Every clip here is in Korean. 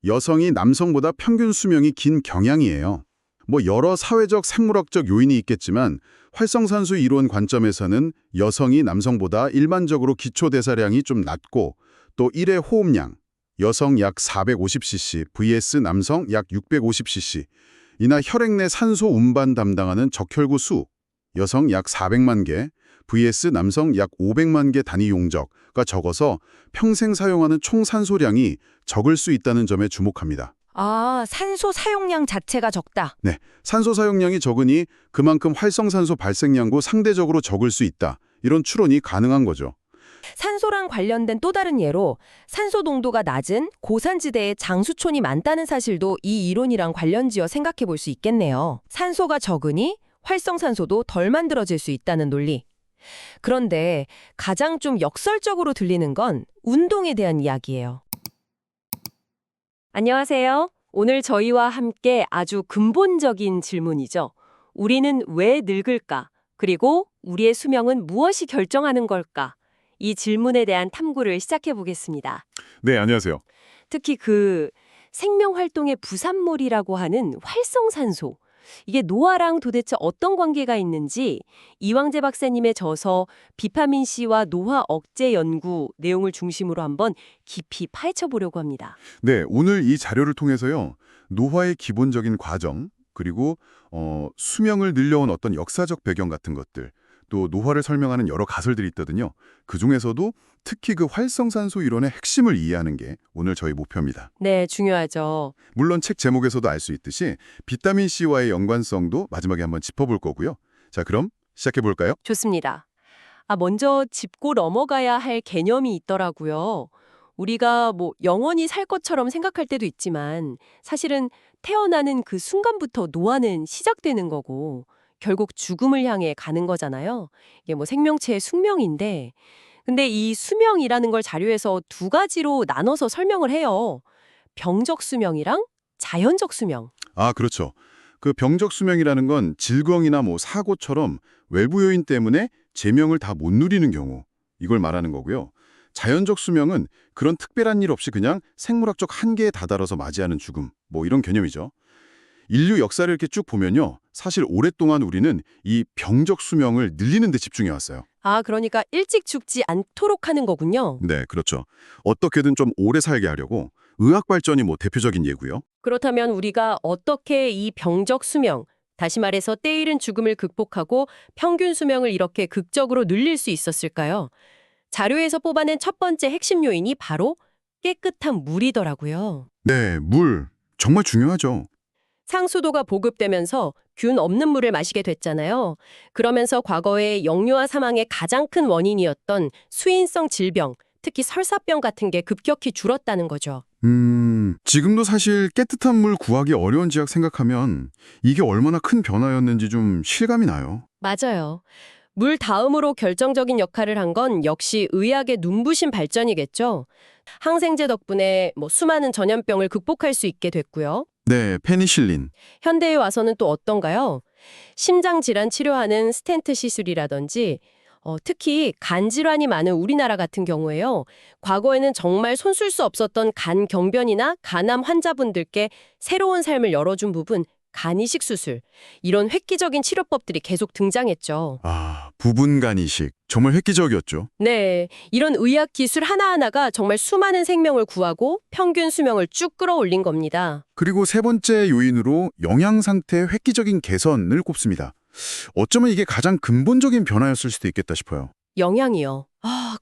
여성이 남성보다 평균 수명이 긴 경향이에요. 뭐 여러 사회적 생물학적 요인이 있겠지만 활성산소 이론 관점에서는 여성이 남성보다 일반적으로 기초대사량이 좀 낮고 또 1회 호흡량, 여성 약 450cc vs 남성 약 650cc 이나 혈액 내 산소 운반 담당하는 적혈구 수, 여성 약 400만 개 vs 남성 약 500만 개 단위 용적가 적어서 평생 사용하는 총 산소량이 적을 수 있다는 점에 주목합니다. 아, 산소 사용량 자체가 적다. 네, 산소 사용량이 적으니 그만큼 활성산소 발생량도 상대적으로 적을 수 있다. 이런 추론이 가능한 거죠. 산소랑 관련된 또 다른 예로 산소 농도가 낮은 고산지대에 장수촌이 많다는 사실도 이 이론이랑 관련지어 생각해 볼 수 있겠네요. 산소가 적으니 활성산소도 덜 만들어질 수 있다는 논리. 그런데 가장 좀 역설적으로 들리는 건 운동에 대한 이야기예요. 안녕하세요. 오늘 저희와 함께 아주 근본적인 질문이죠. 우리는 왜 늙을까? 그리고 우리의 수명은 무엇이 결정하는 걸까? 이 질문에 대한 탐구를 시작해 보겠습니다. 네, 안녕하세요. 특히 생명활동의 부산물이라고 하는 활성산소. 이게 노화랑 도대체 어떤 관계가 있는지 이왕재 박사님의 저서 비타민 C와 노화 억제 연구 내용을 중심으로 한번 깊이 파헤쳐 보려고 합니다. 네, 오늘 이 자료를 통해서요. 노화의 기본적인 과정, 그리고 수명을 늘려온 어떤 역사적 배경 같은 것들, 또 노화를 설명하는 여러 가설들이 있거든요. 그중에서도 특히 그 활성산소 이론의 핵심을 이해하는 게 오늘 저희 목표입니다. 네, 중요하죠. 물론 책 제목에서도 알 수 있듯이 비타민 C와의 연관성도 마지막에 한번 짚어볼 거고요. 자, 그럼 시작해 볼까요? 좋습니다. 먼저 짚고 넘어가야 할 개념이 있더라고요. 우리가 영원히 살 것처럼 생각할 때도 있지만 사실은 태어나는 그 순간부터 노화는 시작되는 거고 결국 죽음을 향해 가는 거잖아요. 이게 생명체의 숙명인데 근데 이 수명이라는 걸 자료에서 두 가지로 나눠서 설명을 해요. 병적 수명이랑 자연적 수명. 아, 그렇죠. 그 병적 수명이라는 건 질병이나 사고처럼 외부 요인 때문에 제명을 다 못 누리는 경우, 이걸 말하는 거고요. 자연적 수명은 그런 특별한 일 없이 그냥 생물학적 한계에 다다라서 맞이하는 죽음, 이런 개념이죠. 인류 역사를 이렇게 쭉 보면요. 사실 오랫동안 우리는 이 병적 수명을 늘리는 데 집중해 왔어요. 그러니까 일찍 죽지 않도록 하는 거군요. 네, 그렇죠. 어떻게든 좀 오래 살게 하려고 의학 발전이 대표적인 예고요. 그렇다면 우리가 어떻게 이 병적 수명, 다시 말해서 때이른 죽음을 극복하고 평균 수명을 이렇게 극적으로 늘릴 수 있었을까요? 자료에서 뽑아낸 첫 번째 핵심 요인이 바로 깨끗한 물이더라고요. 네, 물 정말 중요하죠. 상수도가 보급되면서 균 없는 물을 마시게 됐잖아요. 그러면서 과거에 영유아 사망의 가장 큰 원인이었던 수인성 질병, 특히 설사병 같은 게 급격히 줄었다는 거죠. 지금도 사실 깨끗한 물 구하기 어려운 지역 생각하면 이게 얼마나 큰 변화였는지 좀 실감이 나요. 맞아요. 물 다음으로 결정적인 역할을 한 건 역시 의학의 눈부신 발전이겠죠. 항생제 덕분에 수많은 전염병을 극복할 수 있게 됐고요. 네, 페니실린. 현대에 와서는 또 어떤가요? 심장 질환 치료하는 스텐트 시술이라든지 특히 간 질환이 많은 우리나라 같은 경우에요. 과거에는 정말 손쓸 수 없었던 간 경변이나 간암 환자분들께 새로운 삶을 열어준 부분, 간 이식 수술. 이런 획기적인 치료법들이 계속 등장했죠. 부분간 이식. 정말 획기적이었죠. 네, 이런 의학 기술 하나하나가 정말 수많은 생명을 구하고 평균 수명을 쭉 끌어올린 겁니다. 그리고 세 번째 요인으로 영양 상태의 획기적인 개선을 꼽습니다. 어쩌면 이게 가장 근본적인 변화였을 수도 있겠다 싶어요. 영양이요.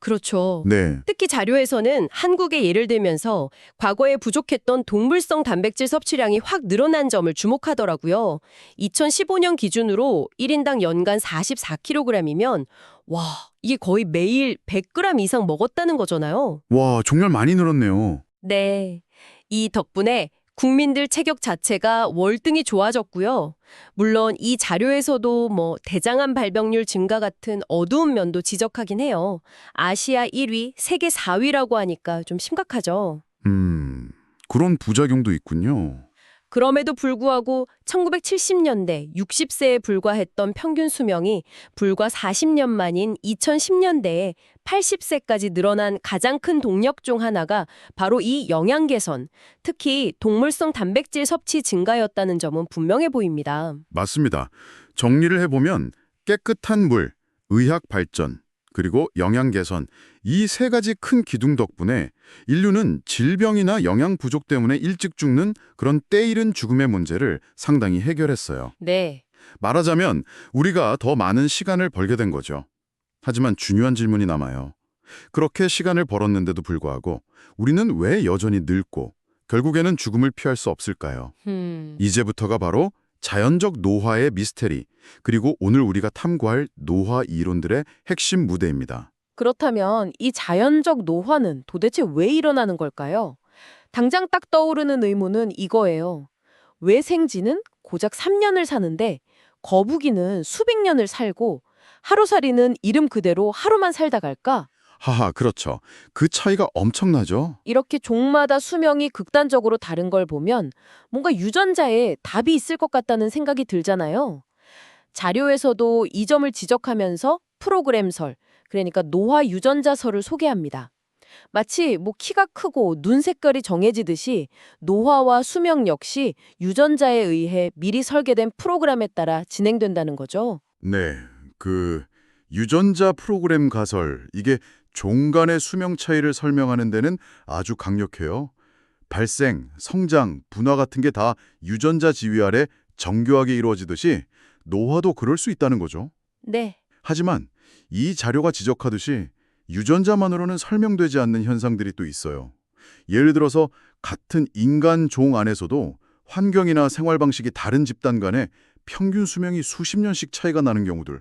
그렇죠. 네. 특히 자료에서는 한국의 예를 들면서 과거에 부족했던 동물성 단백질 섭취량이 확 늘어난 점을 주목하더라고요. 2015년 기준으로 1인당 연간 44kg이면 와, 이게 거의 매일 100g 이상 먹었다는 거잖아요. 와, 정말 많이 늘었네요. 네. 이 덕분에 국민들 체격 자체가 월등히 좋아졌고요. 물론 이 자료에서도 대장암 발병률 증가 같은 어두운 면도 지적하긴 해요. 아시아 1위, 세계 4위라고 하니까 좀 심각하죠. 그런 부작용도 있군요. 그럼에도 불구하고 1970년대 60세에 불과했던 평균 수명이 불과 40년 만인 2010년대에 80세까지 늘어난 가장 큰 동력 중 하나가 바로 이 영양 개선, 특히 동물성 단백질 섭취 증가였다는 점은 분명해 보입니다. 맞습니다. 정리를 해보면 깨끗한 물, 의학 발전, 그리고 영양 개선, 이 세 가지 큰 기둥 덕분에 인류는 질병이나 영양 부족 때문에 일찍 죽는 그런 때이른 죽음의 문제를 상당히 해결했어요. 네. 말하자면 우리가 더 많은 시간을 벌게 된 거죠. 하지만 중요한 질문이 남아요. 그렇게 시간을 벌었는데도 불구하고 우리는 왜 여전히 늙고 결국에는 죽음을 피할 수 없을까요? 이제부터가 바로 자연적 노화의 미스테리, 그리고 오늘 우리가 탐구할 노화 이론들의 핵심 무대입니다. 그렇다면 이 자연적 노화는 도대체 왜 일어나는 걸까요? 당장 딱 떠오르는 의문은 이거예요. 왜 생쥐는 고작 3년을 사는데 거북이는 수백 년을 살고 하루살이는 이름 그대로 하루만 살다 갈까? 하하, 그렇죠. 그 차이가 엄청나죠? 이렇게 종마다 수명이 극단적으로 다른 걸 보면 뭔가 유전자에 답이 있을 것 같다는 생각이 들잖아요. 자료에서도 이 점을 지적하면서 프로그램설, 그러니까 노화 유전자설을 소개합니다. 마치 키가 크고 눈 색깔이 정해지듯이 노화와 수명 역시 유전자에 의해 미리 설계된 프로그램에 따라 진행된다는 거죠. 네, 유전자 프로그램 가설, 이게 종 간의 수명 차이를 설명하는 데는 아주 강력해요. 발생, 성장, 분화 같은 게 다 유전자 지위 아래 정교하게 이루어지듯이 노화도 그럴 수 있다는 거죠. 네. 하지만 이 자료가 지적하듯이 유전자만으로는 설명되지 않는 현상들이 또 있어요. 예를 들어서 같은 인간 종 안에서도 환경이나 생활 방식이 다른 집단 간에 평균 수명이 수십 년씩 차이가 나는 경우들.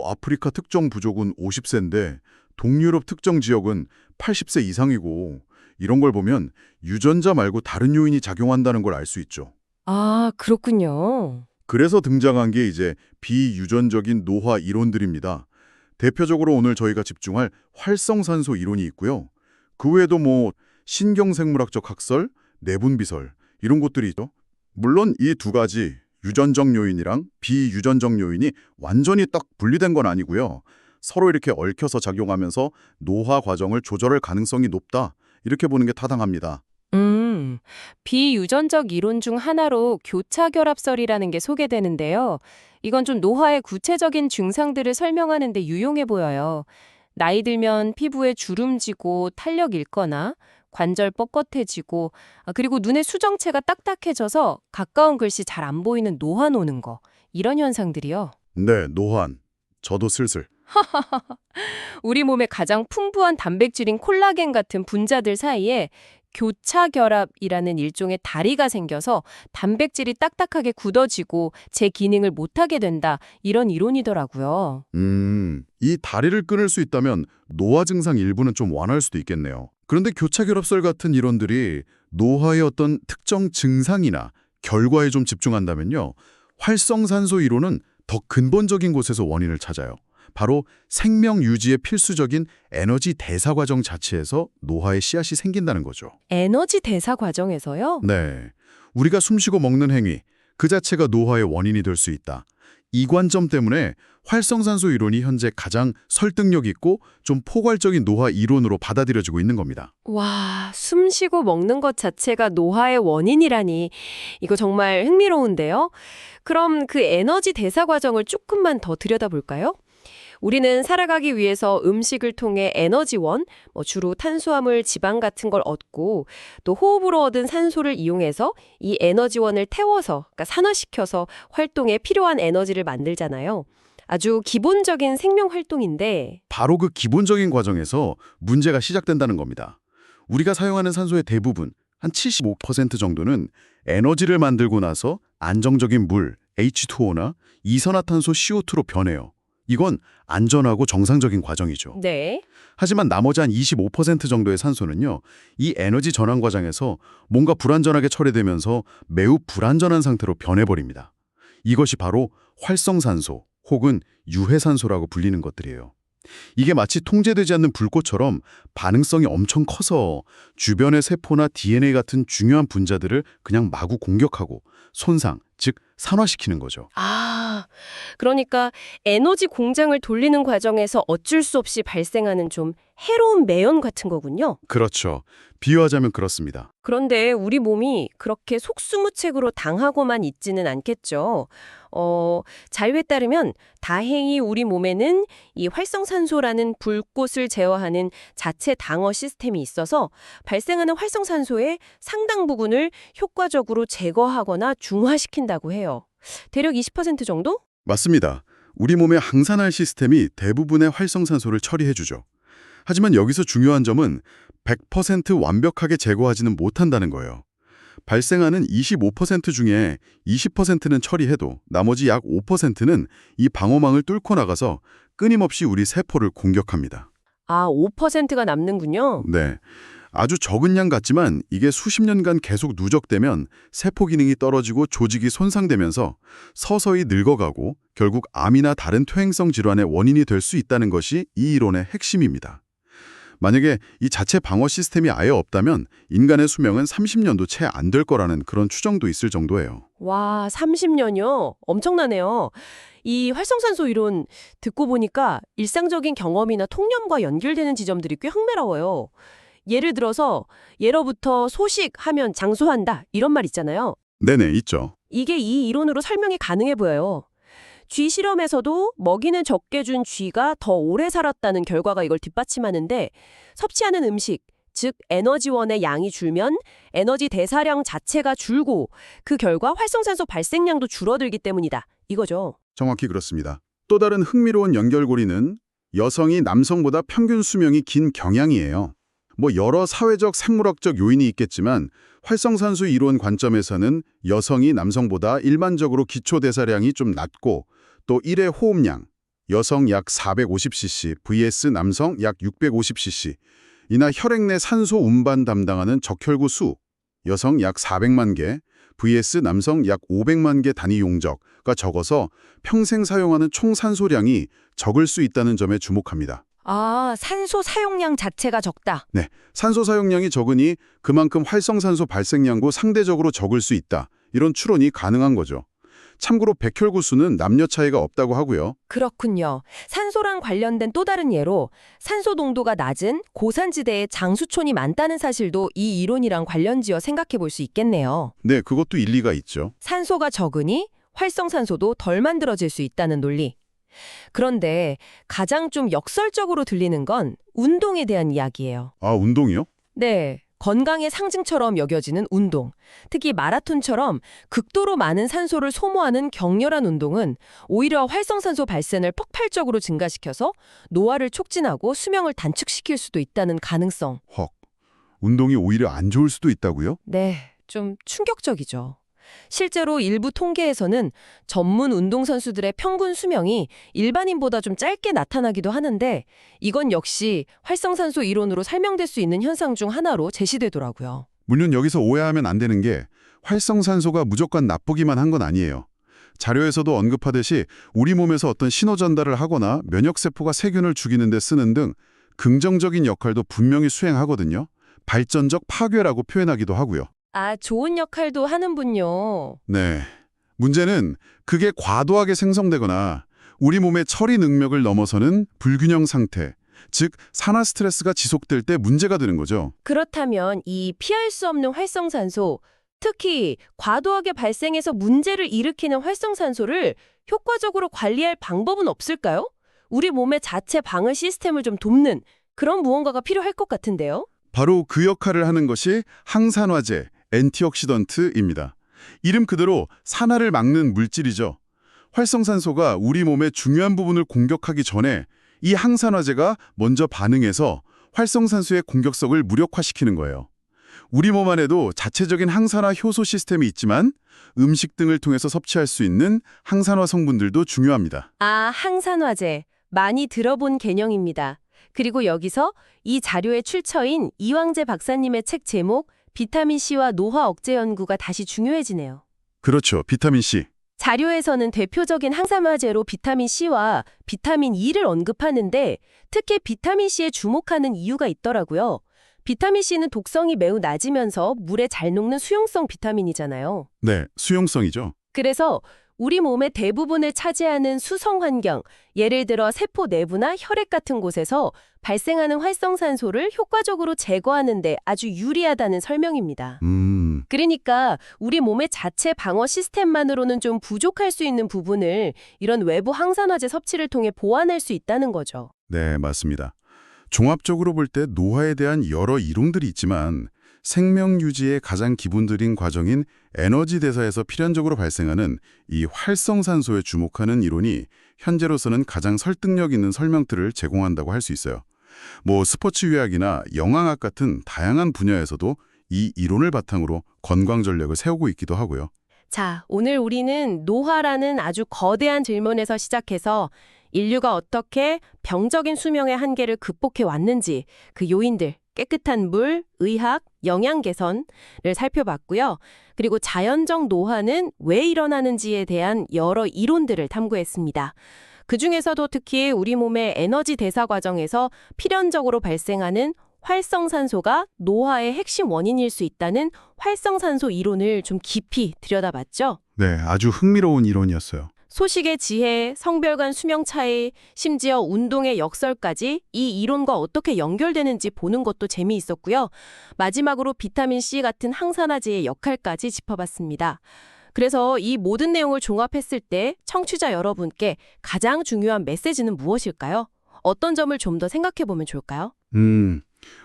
아프리카 특정 부족은 50세인데 동유럽 특정 지역은 80세 이상이고, 이런 걸 보면 유전자 말고 다른 요인이 작용한다는 걸 알 수 있죠. 아, 그렇군요. 그래서 등장한 게 이제 비유전적인 노화 이론들입니다. 대표적으로 오늘 저희가 집중할 활성산소 이론이 있고요. 그 외에도 신경생물학적 학설, 내분비설 이런 것들이 있죠. 물론 이 두 가지 유전적 요인이랑 비유전적 요인이 완전히 딱 분리된 건 아니고요. 서로 이렇게 얽혀서 작용하면서 노화 과정을 조절할 가능성이 높다, 이렇게 보는 게 타당합니다. 비유전적 이론 중 하나로 교차결합설이라는 게 소개되는데요. 이건 좀 노화의 구체적인 증상들을 설명하는 데 유용해 보여요. 나이 들면 피부에 주름지고 탄력 잃거나 관절 뻣뻣해지고, 그리고 눈의 수정체가 딱딱해져서 가까운 글씨 잘 안 보이는 노안 오는 거. 이런 현상들이요. 네, 노환. 저도 슬슬. 우리 몸에 가장 풍부한 단백질인 콜라겐 같은 분자들 사이에 교차결합이라는 일종의 다리가 생겨서 단백질이 딱딱하게 굳어지고 제 기능을 못하게 된다. 이런 이론이더라고요. 이 다리를 끊을 수 있다면 노화 증상 일부는 좀 완화할 수도 있겠네요. 그런데 교차결합설 같은 이론들이 노화의 어떤 특정 증상이나 결과에 좀 집중한다면요, 활성산소 이론은 더 근본적인 곳에서 원인을 찾아요. 바로 생명 유지에 필수적인 에너지 대사 과정 자체에서 노화의 씨앗이 생긴다는 거죠. 에너지 대사 과정에서요? 네, 우리가 숨쉬고 먹는 행위, 그 자체가 노화의 원인이 될 수 있다. 이 관점 때문에 활성산소 이론이 현재 가장 설득력 있고 좀 포괄적인 노화 이론으로 받아들여지고 있는 겁니다. 와, 숨 쉬고 먹는 것 자체가 노화의 원인이라니. 이거 정말 흥미로운데요? 그럼 그 에너지 대사 과정을 조금만 더 들여다볼까요? 우리는 살아가기 위해서 음식을 통해 에너지원, 주로 탄수화물, 지방 같은 걸 얻고, 또 호흡으로 얻은 산소를 이용해서 이 에너지원을 태워서, 그러니까 산화시켜서 활동에 필요한 에너지를 만들잖아요. 아주 기본적인 생명 활동인데, 바로 그 기본적인 과정에서 문제가 시작된다는 겁니다. 우리가 사용하는 산소의 대부분, 한 75% 정도는 에너지를 만들고 나서 안정적인 물, H2O나 이산화탄소 CO2로 변해요. 이건 안전하고 정상적인 과정이죠. 네. 하지만 나머지 한 25% 정도의 산소는요, 이 에너지 전환 과정에서 뭔가 불안전하게 처리되면서 매우 불안전한 상태로 변해버립니다. 이것이 바로 활성산소 혹은 유해산소라고 불리는 것들이에요. 이게 마치 통제되지 않는 불꽃처럼 반응성이 엄청 커서 주변의 세포나 DNA 같은 중요한 분자들을 그냥 마구 공격하고 손상, 즉 산화시키는 거죠. 아, 그러니까 에너지 공장을 돌리는 과정에서 어쩔 수 없이 발생하는 좀 해로운 매연 같은 거군요. 그렇죠. 비유하자면 그렇습니다. 그런데 우리 몸이 그렇게 속수무책으로 당하고만 있지는 않겠죠. 자료에 따르면 다행히 우리 몸에는 이 활성산소라는 불꽃을 제어하는 자체 방어 시스템이 있어서 발생하는 활성산소의 상당 부분을 효과적으로 제거하거나 중화시킨다고 해요. 대략 20% 정도? 맞습니다. 우리 몸의 항산화 시스템이 대부분의 활성산소를 처리해주죠. 하지만 여기서 중요한 점은 100% 완벽하게 제거하지는 못한다는 거예요. 발생하는 25% 중에 20%는 처리해도 나머지 약 5%는 이 방어망을 뚫고 나가서 끊임없이 우리 세포를 공격합니다. 아, 5%가 남는군요. 네. 아주 적은 양 같지만 이게 수십 년간 계속 누적되면 세포 기능이 떨어지고 조직이 손상되면서 서서히 늙어가고 결국 암이나 다른 퇴행성 질환의 원인이 될 수 있다는 것이 이 이론의 핵심입니다. 만약에 이 자체 방어 시스템이 아예 없다면 인간의 수명은 30년도 채 안 될 거라는 그런 추정도 있을 정도예요. 와, 30년이요? 엄청나네요. 이 활성산소 이론 듣고 보니까 일상적인 경험이나 통념과 연결되는 지점들이 꽤 흥미로워요. 예를 들어서 예로부터 소식하면 장수한다 이런 말 있잖아요. 네네, 있죠. 이게 이 이론으로 설명이 가능해 보여요. 쥐 실험에서도 먹이는 적게 준 쥐가 더 오래 살았다는 결과가 이걸 뒷받침하는데 섭취하는 음식, 즉 에너지원의 양이 줄면 에너지 대사량 자체가 줄고 그 결과 활성산소 발생량도 줄어들기 때문이다. 이거죠. 정확히 그렇습니다. 또 다른 흥미로운 연결고리는 여성이 남성보다 평균 수명이 긴 경향이에요. 뭐 여러 사회적 생물학적 요인이 있겠지만 활성산소 이론 관점에서는 여성이 남성보다 일반적으로 기초대사량이 좀 낮고 또 1회 호흡량, 여성 약 450cc vs 남성 약 650cc, 이나 혈액 내 산소 운반 담당하는 적혈구 수, 여성 약 400만 개 vs 남성 약 500만 개 단위 용적가 적어서 평생 사용하는 총 산소량이 적을 수 있다는 점에 주목합니다. 아, 산소 사용량 자체가 적다. 네, 산소 사용량이 적으니 그만큼 활성산소 발생량도 상대적으로 적을 수 있다. 이런 추론이 가능한 거죠. 참고로 백혈구 수는 남녀 차이가 없다고 하고요. 그렇군요. 산소랑 관련된 또 다른 예로 산소 농도가 낮은 고산지대에 장수촌이 많다는 사실도 이 이론이랑 관련지어 생각해 볼 수 있겠네요. 네, 그것도 일리가 있죠. 산소가 적으니 활성산소도 덜 만들어질 수 있다는 논리. 그런데 가장 좀 역설적으로 들리는 건 운동에 대한 이야기예요. 아, 운동이요? 네, 건강의 상징처럼 여겨지는 운동. 특히 마라톤처럼 극도로 많은 산소를 소모하는 격렬한 운동은 오히려 활성산소 발생을 폭발적으로 증가시켜서 노화를 촉진하고 수명을 단축시킬 수도 있다는 가능성. 헉, 운동이 오히려 안 좋을 수도 있다고요? 네, 좀 충격적이죠. 실제로 일부 통계에서는 전문 운동선수들의 평균 수명이 일반인보다 좀 짧게 나타나기도 하는데 이건 역시 활성산소 이론으로 설명될 수 있는 현상 중 하나로 제시되더라고요. 물론 여기서 오해하면 안 되는 게 활성산소가 무조건 나쁘기만 한 건 아니에요. 자료에서도 언급하듯이 우리 몸에서 어떤 신호 전달을 하거나 면역세포가 세균을 죽이는 데 쓰는 등 긍정적인 역할도 분명히 수행하거든요. 발전적 파괴라고 표현하기도 하고요. 아, 좋은 역할도 하는군요. 네. 문제는 그게 과도하게 생성되거나 우리 몸의 처리 능력을 넘어서는 불균형 상태, 즉 산화 스트레스가 지속될 때 문제가 되는 거죠. 그렇다면 이 피할 수 없는 활성산소, 특히 과도하게 발생해서 문제를 일으키는 활성산소를 효과적으로 관리할 방법은 없을까요? 우리 몸의 자체 방어 시스템을 좀 돕는 그런 무언가가 필요할 것 같은데요. 바로 그 역할을 하는 것이 항산화제, 엔티옥시던트입니다. 이름 그대로 산화를 막는 물질이죠. 활성산소가 우리 몸의 중요한 부분을 공격하기 전에 이 항산화제가 먼저 반응해서 활성산소의 공격성을 무력화시키는 거예요. 우리 몸 안에도 자체적인 항산화 효소 시스템이 있지만 음식 등을 통해서 섭취할 수 있는 항산화 성분들도 중요합니다. 아, 항산화제. 많이 들어본 개념입니다. 그리고 여기서 이 자료의 출처인 이왕재 박사님의 책 제목 비타민C와 노화 억제 연구가 다시 중요해지네요. 그렇죠. 비타민C. 자료에서는 대표적인 항산화제로 비타민 C와 비타민 E를 언급하는데 특히 비타민 C에 주목하는 이유가 있더라고요. 비타민 C는 독성이 매우 낮으면서 물에 잘 녹는 수용성 비타민이잖아요. 네, 수용성이죠. 그래서 우리 몸의 대부분을 차지하는 수성 환경, 예를 들어 세포 내부나 혈액 같은 곳에서 발생하는 활성산소를 효과적으로 제거하는 데 아주 유리하다는 설명입니다. 그러니까 우리 몸의 자체 방어 시스템만으로는 좀 부족할 수 있는 부분을 이런 외부 항산화제 섭취를 통해 보완할 수 있다는 거죠. 네, 맞습니다. 종합적으로 볼 때 노화에 대한 여러 이론들이 있지만 생명 유지의 가장 기본적인 과정인 에너지 대사에서 필연적으로 발생하는 이 활성산소에 주목하는 이론이 현재로서는 가장 설득력 있는 설명들을 제공한다고 할 수 있어요. 뭐 스포츠 의학이나 영양학 같은 다양한 분야에서도 이 이론을 바탕으로 건강 전략을 세우고 있기도 하고요. 자, 오늘 우리는 노화라는 아주 거대한 질문에서 시작해서 인류가 어떻게 병적인 수명의 한계를 극복해 왔는지 그 요인들, 깨끗한 물, 의학, 영양 개선을 살펴봤고요. 그리고 자연적 노화는 왜 일어나는지에 대한 여러 이론들을 탐구했습니다. 그중에서도 특히 우리 몸의 에너지 대사 과정에서 필연적으로 발생하는 활성산소가 노화의 핵심 원인일 수 있다는 활성산소 이론을 좀 깊이 들여다봤죠. 네, 아주 흥미로운 이론이었어요. 소식의 지혜, 성별 간 수명 차이, 심지어 운동의 역설까지 이 이론과 어떻게 연결되는지 보는 것도 재미있었고요. 마지막으로 비타민 C 같은 항산화제의 역할까지 짚어봤습니다. 그래서 이 모든 내용을 종합했을 때 청취자 여러분께 가장 중요한 메시지는 무엇일까요? 어떤 점을 좀 더 생각해보면 좋을까요?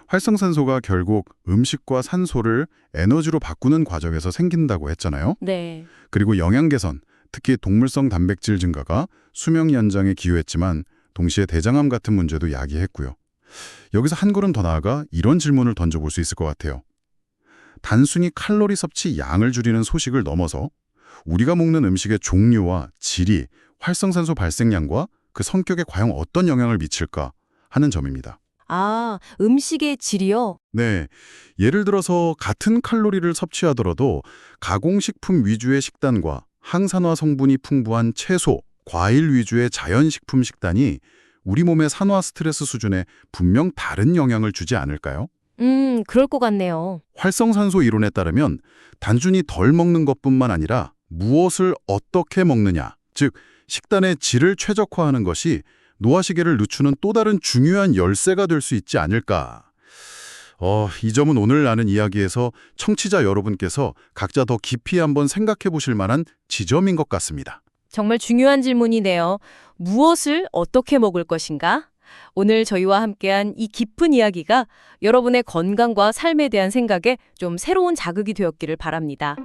활성산소가 결국 음식과 산소를 에너지로 바꾸는 과정에서 생긴다고 했잖아요. 네. 그리고 영양 개선, 특히 동물성 단백질 증가가 수명 연장에 기여했지만 동시에 대장암 같은 문제도 야기했고요. 여기서 한 걸음 더 나아가 이런 질문을 던져볼 수 있을 것 같아요. 단순히 칼로리 섭취 양을 줄이는 소식을 넘어서 우리가 먹는 음식의 종류와 질이 활성산소 발생량과 그 성격에 과연 어떤 영향을 미칠까 하는 점입니다. 아, 음식의 질이요? 네, 예를 들어서 같은 칼로리를 섭취하더라도 가공식품 위주의 식단과 항산화 성분이 풍부한 채소, 과일 위주의 자연식품 식단이 우리 몸의 산화 스트레스 수준에 분명 다른 영향을 주지 않을까요? 그럴 것 같네요. 활성산소 이론에 따르면 단순히 덜 먹는 것뿐만 아니라 무엇을 어떻게 먹느냐, 즉 식단의 질을 최적화하는 것이 노화 시계를 늦추는 또 다른 중요한 열쇠가 될 수 있지 않을까. 이 점은 오늘 나눈 이야기에서 청취자 여러분께서 각자 더 깊이 한번 생각해 보실 만한 지점인 것 같습니다. 정말 중요한 질문이네요. 무엇을 어떻게 먹을 것인가? 오늘 저희와 함께한 이 깊은 이야기가 여러분의 건강과 삶에 대한 생각에 좀 새로운 자극이 되었기를 바랍니다.